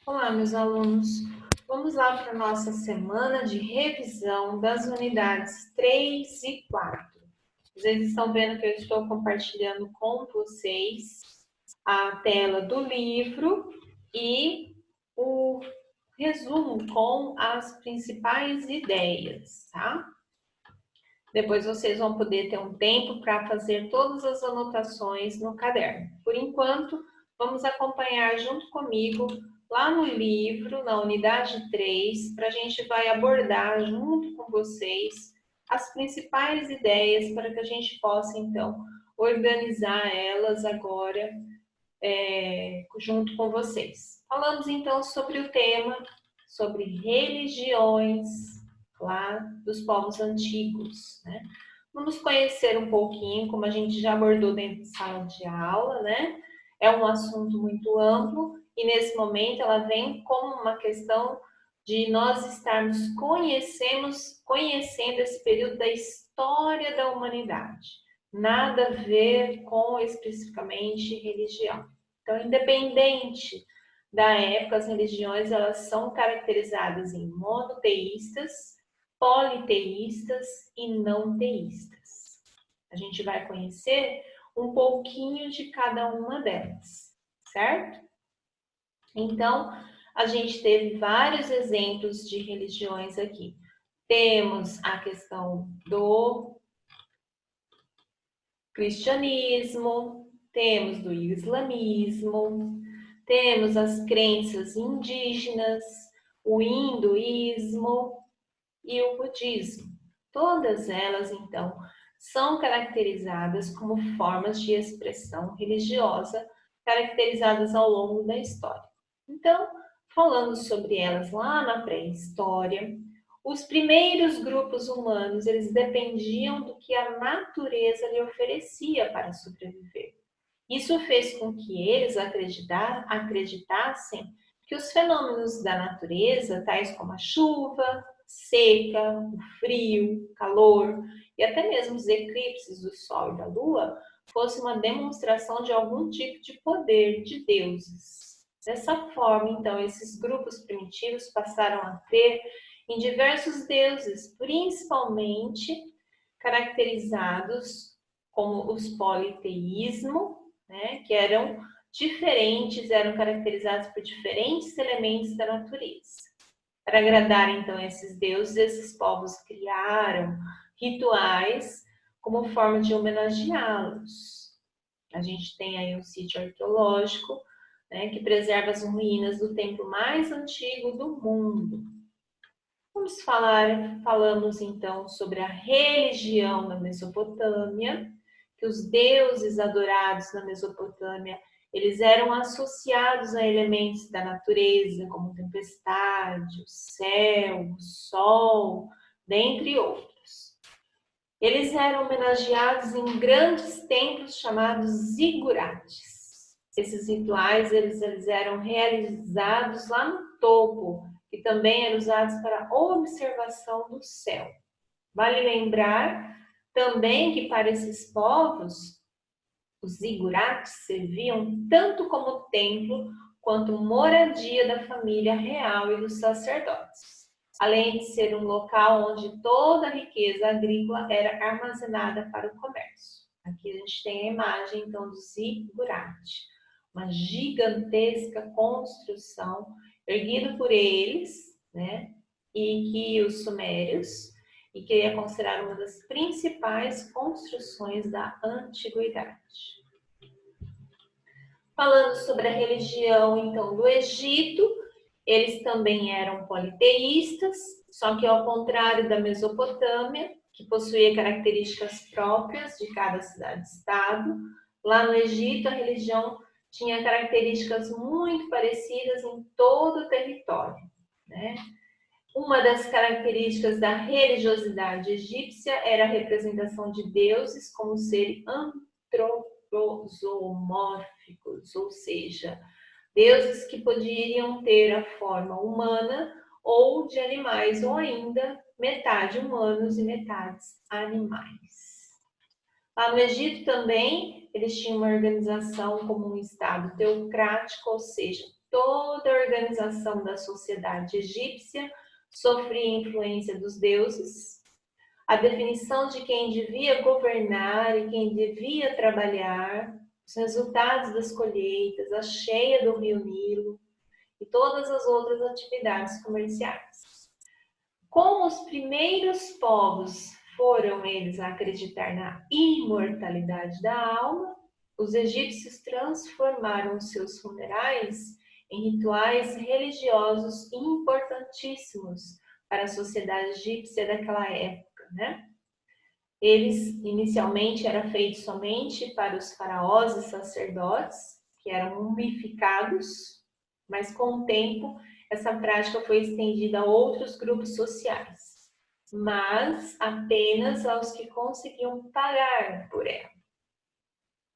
Olá, meus alunos. Vamos lá para a nossa semana de revisão das unidades 3 e 4. Vocês estão vendo que eu estou compartilhando com vocês a tela do livro e o resumo com as principais ideias, tá? Depois vocês vão poder ter um tempo para fazer todas as anotações no caderno. Por enquanto, vamos acompanhar junto comigo lá no livro, na unidade 3, para a gente vai abordar junto com vocês as principais ideias para que a gente possa, então, organizar elas agora junto com vocês. Falamos, então, sobre o tema, sobre religiões lá dos povos antigos, né? Vamos conhecer um pouquinho, como a gente já abordou dentro de sala de aula, né? É um assunto muito amplo e nesse momento ela vem como uma questão de nós estarmos conhecendo esse período da história da humanidade. Nada a ver com especificamente religião. Então, independente da época, as religiões elas são caracterizadas em monoteístas, politeístas e não teístas. A gente vai conhecer um pouquinho de cada uma delas, certo? Então, a gente teve vários exemplos de religiões aqui. Temos a questão do cristianismo, temos do islamismo, temos as crenças indígenas, o hinduísmo e o budismo. Todas elas, então, são caracterizadas como formas de expressão religiosa caracterizadas ao longo da história. Então, falando sobre elas lá na pré-história, os primeiros grupos humanos, eles dependiam do que a natureza lhe oferecia para sobreviver. Isso fez com que eles acreditassem que os fenômenos da natureza, tais como a chuva, seca, o frio, calor e até mesmo os eclipses do Sol e da Lua, fosse uma demonstração de algum tipo de poder de deuses. Dessa forma, então, esses grupos primitivos passaram a crer em diversos deuses, principalmente caracterizados como os politeísmo, né, que eram diferentes, eram caracterizados por diferentes elementos da natureza. Para agradar, então, esses deuses, esses povos criaram rituais como forma de homenageá-los. A gente tem aí um sítio arqueológico, né, que preserva as ruínas do templo mais antigo do mundo. Falamos então sobre a religião na Mesopotâmia, que os deuses adorados na Mesopotâmia, eles eram associados a elementos da natureza, como tempestade, o céu, o sol, dentre outros. Eles eram homenageados em grandes templos chamados zigurates. Esses rituais eles eram realizados lá no topo, que também eram usados para observação do céu. Vale lembrar também que para esses povos, os zigurates serviam tanto como templo quanto moradia da família real e dos sacerdotes, além de ser um local onde toda a riqueza agrícola era armazenada para o comércio. Aqui a gente tem a imagem então do zigurate, uma gigantesca construção erguida por eles, né? E que os sumérios, e que é considerada uma das principais construções da antiguidade. Falando sobre a religião, então, do Egito, eles também eram politeístas, só que ao contrário da Mesopotâmia, que possuía características próprias de cada cidade-estado, lá no Egito a religião tinha características muito parecidas em todo o território, né? Uma das características da religiosidade egípcia era a representação de deuses como seres antropomórficos, ou seja, deuses que poderiam ter a forma humana ou de animais, ou ainda metade humanos e metade animais. Lá no Egito também, eles tinham uma organização como um estado teocrático, ou seja, toda a organização da sociedade egípcia sofria influência dos deuses. A definição de quem devia governar e quem devia trabalhar, os resultados das colheitas, a cheia do rio Nilo e todas as outras atividades comerciais. Como os primeiros povos foram eles a acreditar na imortalidade da alma, os egípcios transformaram seus funerais em rituais religiosos importantíssimos para a sociedade egípcia daquela época, né? Eles, inicialmente, era feito somente para os faraós e sacerdotes, que eram mumificados, mas com o tempo essa prática foi estendida a outros grupos sociais, mas apenas aos que conseguiam pagar por ela.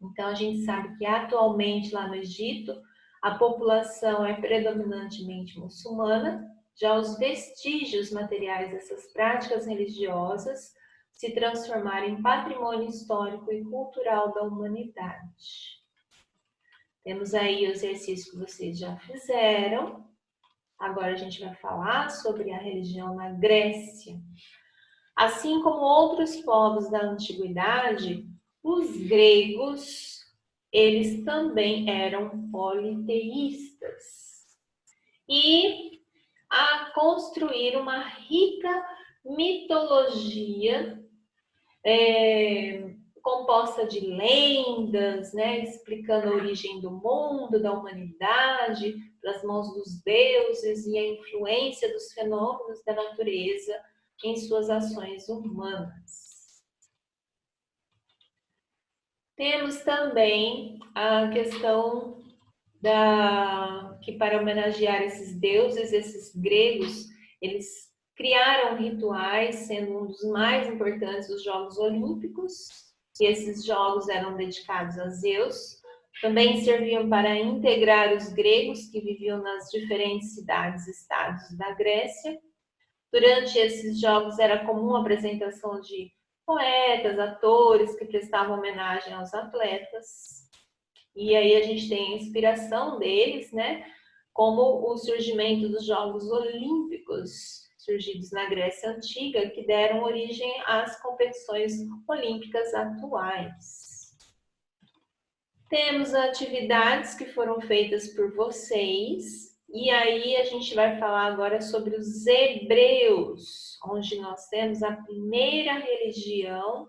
Então, a gente sabe que atualmente lá no Egito, a população é predominantemente muçulmana, já os vestígios materiais dessas práticas religiosas se transformaram em patrimônio histórico e cultural da humanidade. Temos aí o exercício que vocês já fizeram. Agora a gente vai falar sobre a religião na Grécia. Assim como outros povos da antiguidade, os gregos, eles também eram politeístas e a construir uma rica mitologia composta de lendas, né, explicando a origem do mundo, da humanidade, pelas mãos dos deuses e a influência dos fenômenos da natureza em suas ações humanas. Temos também a questão que para homenagear esses deuses, esses gregos, eles criaram rituais, sendo um dos mais importantes os Jogos Olímpicos, e esses jogos eram dedicados a Zeus. Também serviam para integrar os gregos que viviam nas diferentes cidades e estados da Grécia. Durante esses jogos era comum a apresentação de poetas, atores que prestavam homenagem aos atletas. E aí a gente tem a inspiração deles, né? Como o surgimento dos Jogos Olímpicos, surgidos na Grécia Antiga, que deram origem às competições olímpicas atuais. Temos atividades que foram feitas por vocês, e aí a gente vai falar agora sobre os hebreus, onde nós temos a primeira religião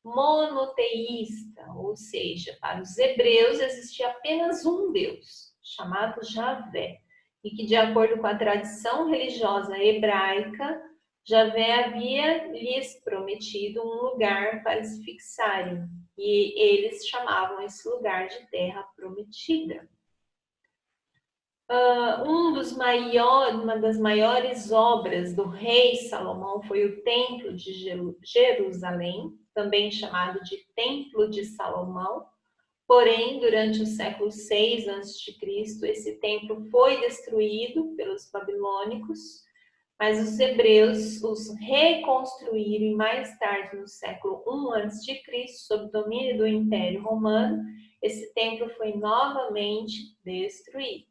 monoteísta, ou seja, para os hebreus existia apenas um Deus, chamado Javé, e que, de acordo com a tradição religiosa hebraica, Javé havia lhes prometido um lugar para se fixarem, e eles chamavam esse lugar de Terra Prometida. Uma das maiores obras do rei Salomão foi o Templo de Jerusalém, também chamado de Templo de Salomão. Porém, durante o século 6 a.C., esse templo foi destruído pelos babilônicos, mas os hebreus os reconstruíram e mais tarde, no século 1 a.C., sob domínio do Império Romano, esse templo foi novamente destruído.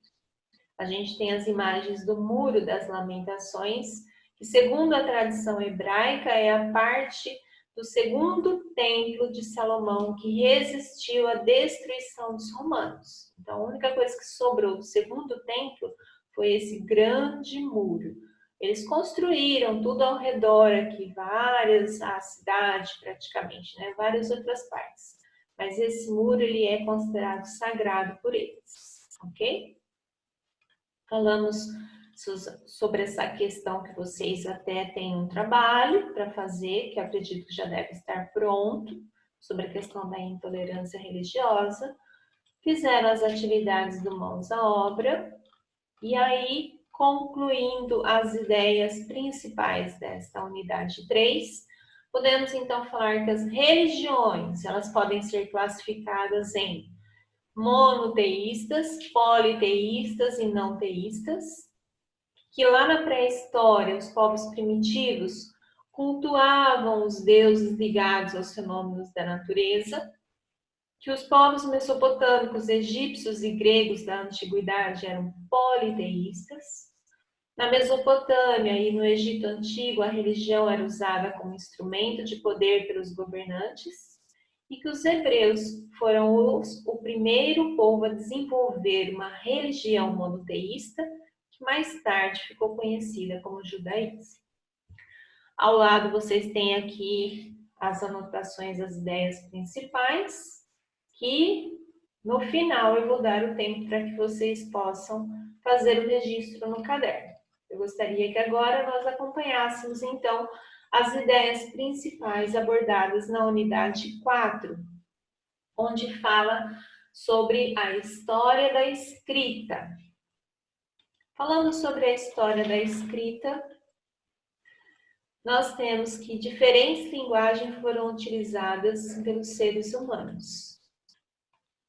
A gente tem as imagens do Muro das Lamentações, que, segundo a tradição hebraica, é a parte do segundo templo de Salomão que resistiu à destruição dos romanos. Então, a única coisa que sobrou do segundo templo foi esse grande muro. Eles construíram tudo ao redor aqui, a cidade praticamente, né? Várias outras partes. Mas esse muro ele é considerado sagrado por eles, ok? Falamos sobre essa questão que vocês até têm um trabalho para fazer, que eu acredito que já deve estar pronto, sobre a questão da intolerância religiosa. Fizeram as atividades do Mãos à Obra, e aí, concluindo as ideias principais desta unidade 3, podemos então falar que as religiões, elas podem ser classificadas em monoteístas, politeístas e não teístas, que lá na pré-história os povos primitivos cultuavam os deuses ligados aos fenômenos da natureza, que os povos mesopotâmicos, egípcios e gregos da antiguidade eram politeístas. Na Mesopotâmia e no Egito Antigo, a religião era usada como instrumento de poder pelos governantes e que os hebreus foram o primeiro povo a desenvolver uma religião monoteísta que mais tarde ficou conhecida como judaísmo. Ao lado vocês têm aqui as anotações das ideias principais, que no final eu vou dar o tempo para que vocês possam fazer o registro no caderno. Eu gostaria que agora nós acompanhássemos então as ideias principais abordadas na unidade 4, onde fala sobre a história da escrita. Falando sobre a história da escrita, nós temos que diferentes linguagens foram utilizadas pelos seres humanos.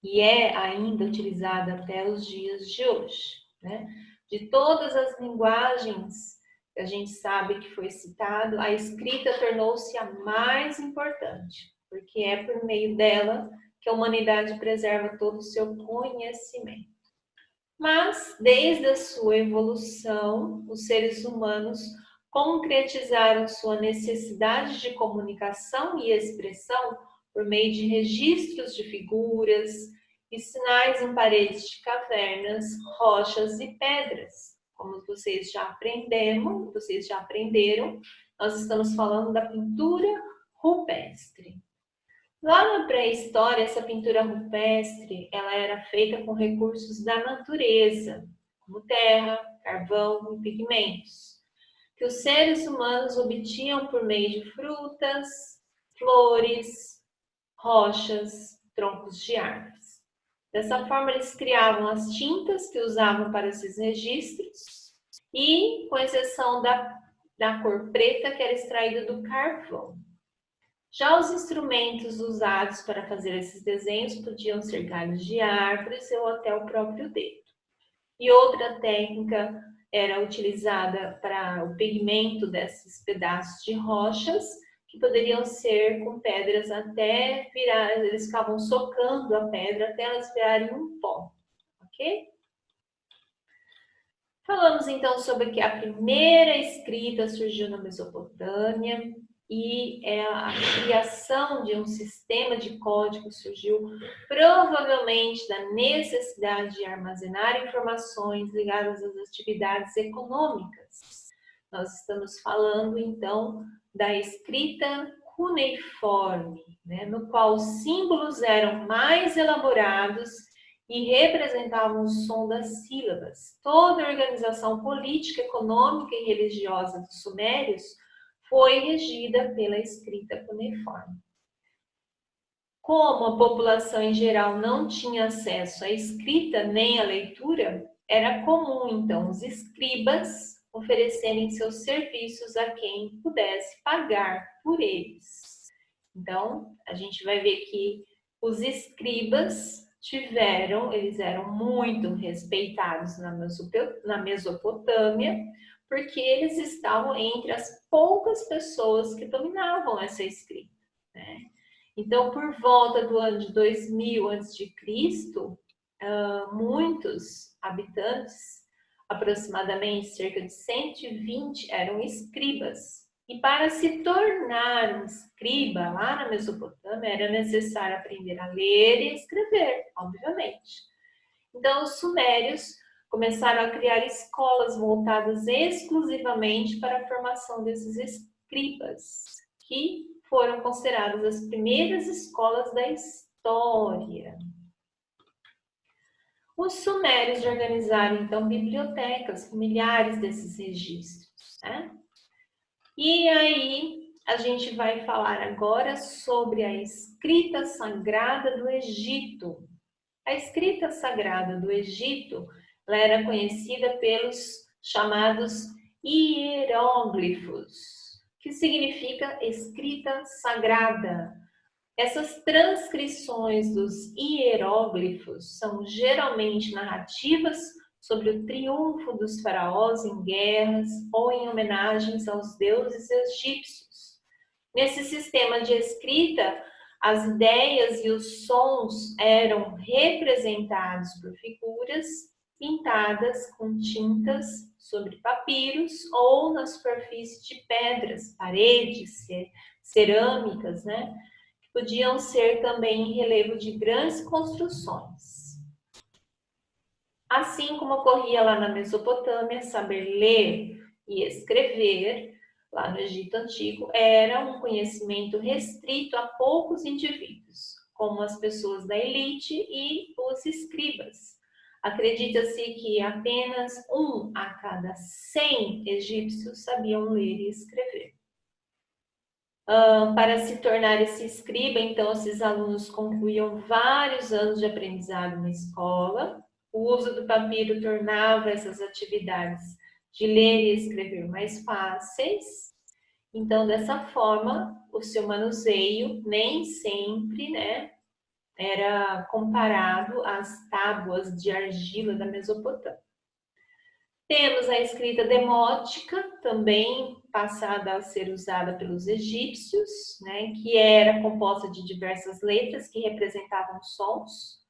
E é ainda utilizada até os dias de hoje, né? De todas as linguagens que a gente sabe que foi citado, a escrita tornou-se a mais importante, porque é por meio dela que a humanidade preserva todo o seu conhecimento. Mas, desde a sua evolução, os seres humanos concretizaram sua necessidade de comunicação e expressão por meio de registros de figuras e sinais em paredes de cavernas, rochas e pedras. Como vocês já aprenderam, nós estamos falando da pintura rupestre. Lá na pré-história, essa pintura rupestre, ela era feita com recursos da natureza, como terra, carvão e pigmentos, que os seres humanos obtinham por meio de frutas, flores, rochas, troncos de árvores. Dessa forma, eles criavam as tintas que usavam para esses registros e, com exceção da cor preta, que era extraída do carvão. Já os instrumentos usados para fazer esses desenhos podiam ser galhos de árvores ou até o próprio dedo. E outra técnica era utilizada para o pigmento desses pedaços de rochas, que poderiam ser com pedras até virar, eles ficavam socando a pedra até elas virarem um pó, ok? Falamos então sobre que a primeira escrita surgiu na Mesopotâmia e a criação de um sistema de código surgiu provavelmente da necessidade de armazenar informações ligadas às atividades econômicas. Nós estamos falando então da escrita cuneiforme, né, no qual os símbolos eram mais elaborados e representavam o som das sílabas. Toda a organização política, econômica e religiosa dos sumérios foi regida pela escrita cuneiforme. Como a população em geral não tinha acesso à escrita nem à leitura, era comum, então, os escribas oferecerem seus serviços a quem pudesse pagar por eles. Então, a gente vai ver que os escribas eles eram muito respeitados na Mesopotâmia, porque eles estavam entre as poucas pessoas que dominavam essa escrita, né? Então, por volta do ano de 2000 a.C., muitos habitantes, aproximadamente cerca de 120, eram escribas. E para se tornar um escriba lá na Mesopotâmia, era necessário aprender a ler e escrever, obviamente. Então, os sumérios começaram a criar escolas voltadas exclusivamente para a formação desses escribas, que foram consideradas as primeiras escolas da história. Os sumérios organizaram, então, bibliotecas com milhares desses registros, né? E aí, a gente vai falar agora sobre a escrita sagrada do Egito. A escrita sagrada do Egito, ela era conhecida pelos chamados hieróglifos, que significa escrita sagrada. Essas transcrições dos hieróglifos são geralmente narrativas sobre o triunfo dos faraós em guerras ou em homenagens aos deuses egípcios. Nesse sistema de escrita, As ideias e os sons eram representados por figuras pintadas com tintas sobre papiros ou na superfície de pedras, paredes, cerâmicas, né? Que podiam ser também em relevo de grandes construções. Assim como ocorria lá na Mesopotâmia, saber ler e escrever, lá no Egito Antigo, era um conhecimento restrito a poucos indivíduos, como as pessoas da elite e os escribas. Acredita-se que apenas 1 a cada 100 egípcios sabiam ler e escrever. Para se tornar esse escriba, então, esses alunos concluíam vários anos de aprendizado na escola. O uso do papiro tornava essas atividades de ler e escrever mais fáceis. Então, dessa forma, o seu manuseio nem sempre, né, era comparado às tábuas de argila da Mesopotâmia. Temos a escrita demótica, também passada a ser usada pelos egípcios, né, que era composta de diversas letras que representavam sons.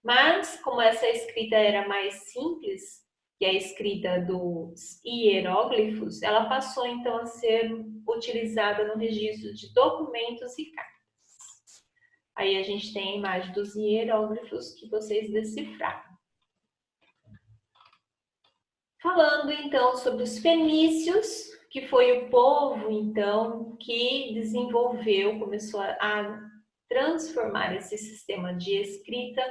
Mas, como essa escrita era mais simples que a escrita dos hieróglifos, ela passou então a ser utilizada no registro de documentos e cartas. Aí a gente tem a imagem dos hieróglifos que vocês decifraram. Falando então sobre os fenícios, que foi o povo então que desenvolveu, começou a transformar esse sistema de escrita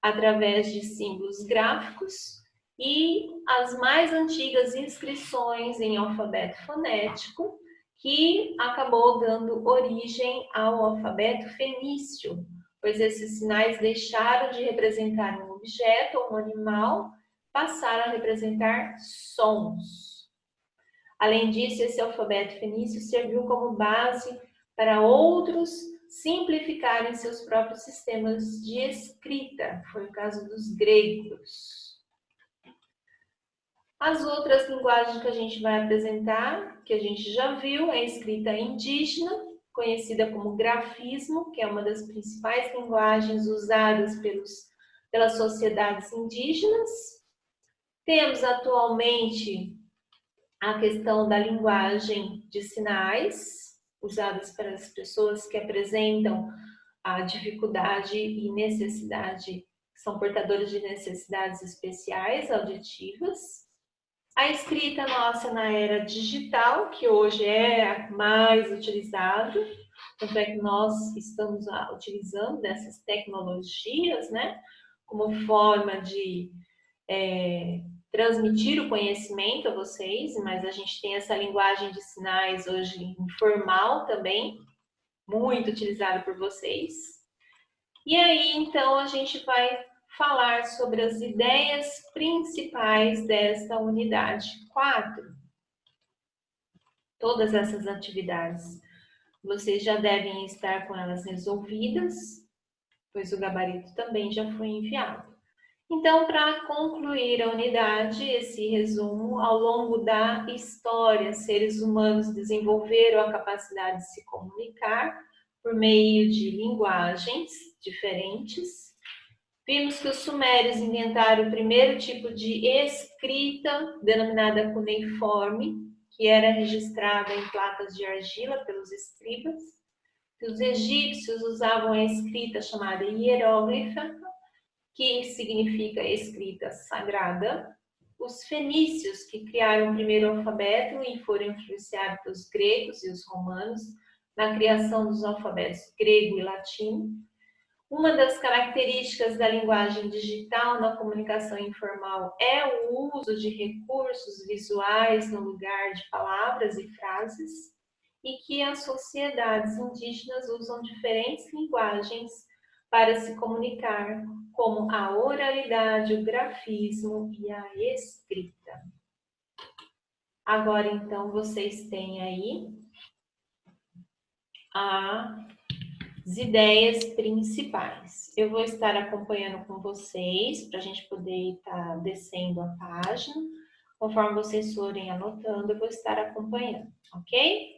através de símbolos gráficos e as mais antigas inscrições em alfabeto fonético, que acabou dando origem ao alfabeto fenício, pois esses sinais deixaram de representar um objeto ou um animal, passaram a representar sons. Além disso, esse alfabeto fenício serviu como base para outros simplificarem seus próprios sistemas de escrita. Foi o caso dos gregos. As outras linguagens que a gente vai apresentar, que a gente já viu, é a escrita indígena, conhecida como grafismo, que é uma das principais linguagens usadas pelas sociedades indígenas. Temos atualmente a questão da linguagem de sinais, usadas para as pessoas que apresentam a dificuldade e necessidade, são portadores de necessidades especiais auditivas. A escrita nossa na era digital, que hoje é a mais utilizada, tanto é que nós estamos utilizando dessas tecnologias, né, como forma de transmitir o conhecimento a vocês, mas a gente tem essa linguagem de sinais hoje informal também, muito utilizada por vocês. E aí, então, a gente vai falar sobre as ideias principais desta unidade 4. Todas essas atividades, vocês já devem estar com elas resolvidas, pois o gabarito também já foi enviado. Então, para concluir a unidade, esse resumo, ao longo da história, seres humanos desenvolveram a capacidade de se comunicar por meio de linguagens diferentes. Vimos que os sumérios inventaram o primeiro tipo de escrita, denominada cuneiforme, que era registrada em placas de argila pelos escribas. Que os egípcios usavam a escrita chamada hieróglifa, que significa escrita sagrada. Os fenícios, que criaram o primeiro alfabeto e foram influenciados pelos gregos e os romanos na criação dos alfabetos grego e latino. Uma das características da linguagem digital na comunicação informal é o uso de recursos visuais no lugar de palavras e frases, e que as sociedades indígenas usam diferentes linguagens para se comunicar, como a oralidade, o grafismo e a escrita. Agora, então, vocês têm aí as ideias principais. Eu vou estar acompanhando com vocês, para a gente poder estar descendo a página. Conforme vocês forem anotando, eu vou estar acompanhando, ok?